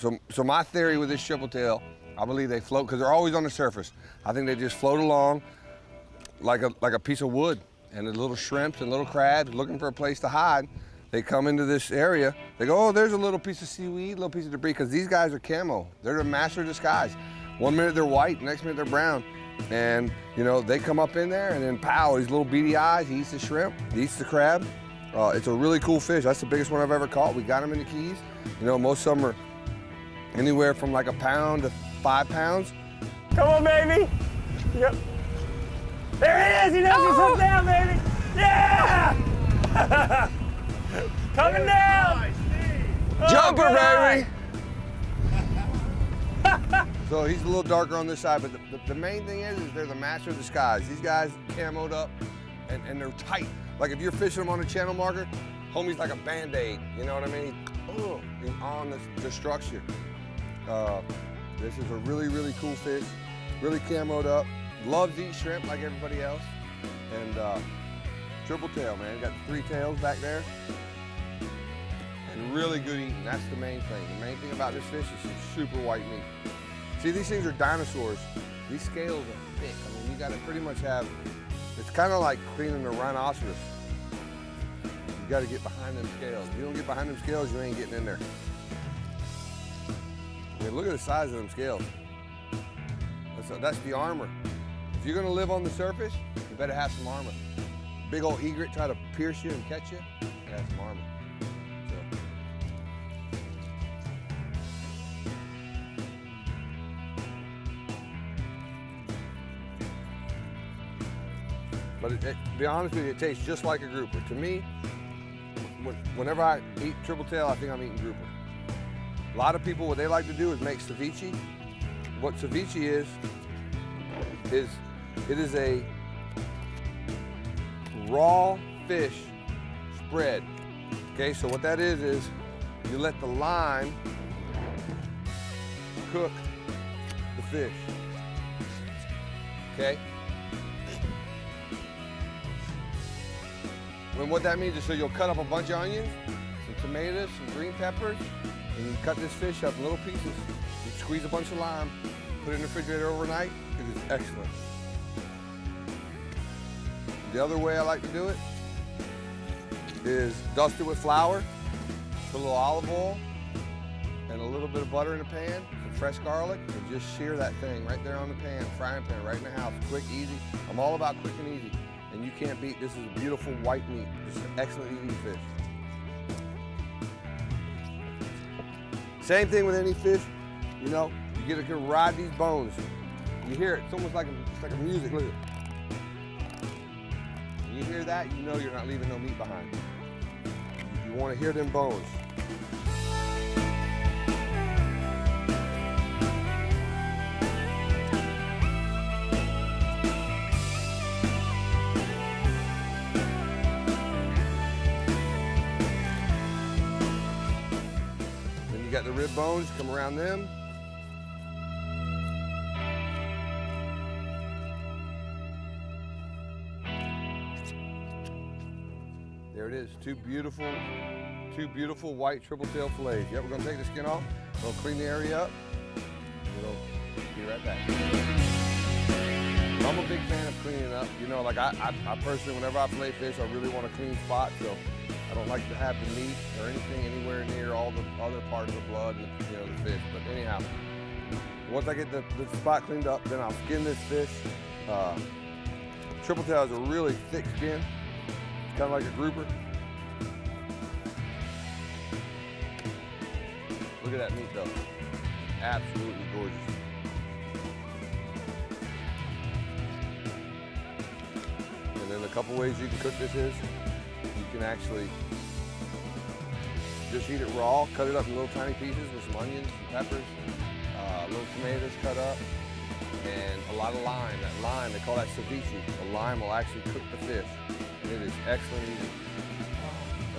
So my theory with this triple tail, I believe they float because they're always on the surface. I think they just float along like a piece of wood, and the little shrimps and little crabs looking for a place to hide. They come into this area, they go, oh, there's a little piece of seaweed, a little piece of debris, because these guys are camo. They're the master of disguise. One minute they're white, next minute they're brown. And, you know, they come up in there and then pow, these little beady eyes, he eats the shrimp, he eats the crab. It's a really cool fish. That's the biggest one I've ever caught. We got them in the Keys. You know, most of them are anywhere from like a pound to 5 pounds. Come on, baby. Yep. There he is, he knows he's hooked down, baby. Yeah! Coming down! Jumper, baby! So he's a little darker on this side, but the main thing is they're the master of disguise. These guys camoed up and they're tight. Like if you're fishing them on a channel marker, homie's like a Band-Aid, you know what I mean? He's on the structure. This is a really, really cool fish, really camoed up. Loves to eat shrimp like everybody else. And triple tail, man. Got the 3 tails back there. And really good eating, that's the main thing. The main thing about this fish is some super white meat. See, these things are dinosaurs. These scales are thick. I mean, you gotta pretty much have, it's kind of like cleaning a rhinoceros. You gotta get behind them scales. If you don't get behind them scales, you ain't getting in there. I mean, look at the size of them scales. That's the armor. If you're gonna live on the surface, you better have some armor. Big old egret try to pierce you and catch you, you have some armor. But to be honest with you, it tastes just like a grouper. To me, whenever I eat triple tail, I think I'm eating grouper. A lot of people, what they like to do is make ceviche. What ceviche is it is a raw fish spread. Okay, so what that is you let the lime cook the fish. Okay? And what that means is, so you'll cut up a bunch of onions, some tomatoes, some green peppers, and you cut this fish up in little pieces. You squeeze a bunch of lime, put it in the refrigerator overnight. It is excellent. The other way I like to do it is dust it with flour, put a little olive oil, and a little bit of butter in the pan, some fresh garlic, and just sear that thing right there on the pan, frying pan, right in the house. Quick, easy. I'm all about quick and easy. And you can't beat, this is a beautiful white meat. This is an excellent eating fish. Same thing with any fish, you know, you get to ride these bones. You hear it, it's almost like a music, look at it. When you hear that, you know you're not leaving no meat behind. You want to hear them bones. You got the rib bones, come around them. There it is, two beautiful white triple tail fillets. Yep, we're gonna take the skin off, we'll clean the area up, and we'll be right back. I'm a big fan of cleaning up. You know, like I personally, whenever I fillet fish, I really want a clean spot, so I don't like to have the meat or anything anywhere near all the other parts of the blood and the fish. But anyhow, once I get the spot cleaned up, then I'll skin this fish. Triple tail has a really thick skin. It's kind of like a grouper. Look at that meat though. Absolutely gorgeous. And then a couple ways you can cook this is, you can actually just eat it raw, cut it up in little tiny pieces with some onions, some peppers, little tomatoes cut up, and a lot of lime. That lime, they call that ceviche. The lime will actually cook the fish. And it is excellent eating.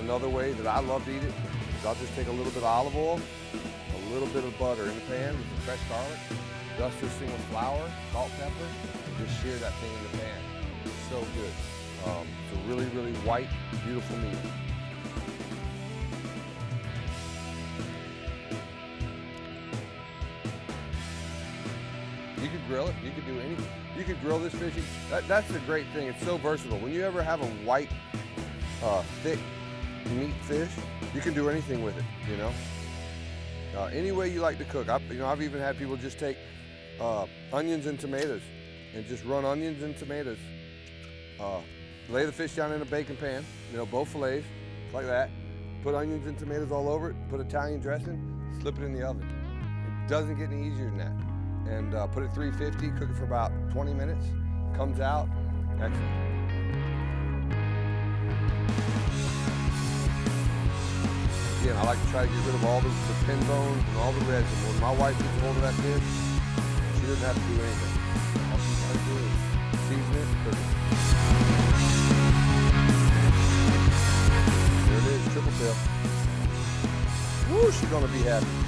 Another way that I love to eat it is I'll just take a little bit of olive oil, a little bit of butter in the pan with some fresh garlic, dust this thing with flour, salt, pepper, and just sear that thing in the pan. It's so good. It's a really, really white, beautiful meat. You could grill it. You could do anything. You could grill this fish. That's the great thing. It's so versatile. When you ever have a white, thick meat fish, you can do anything with it, you know? Any way you like to cook. I've even had people just take onions and tomatoes and just run onions and tomatoes. Lay the fish down in a baking pan, you know, both fillets, like that. Put onions and tomatoes all over it, put Italian dressing, slip it in the oven. It doesn't get any easier than that. And put it 350, cook it for about 20 minutes. Comes out, excellent. Again, I like to try to get rid of all the pin bones and all the resin. When my wife gets hold of that fish, she doesn't have to do anything. All she's got to do is season it, cook it. There it is, triple tail. Woo, she's gonna be happy.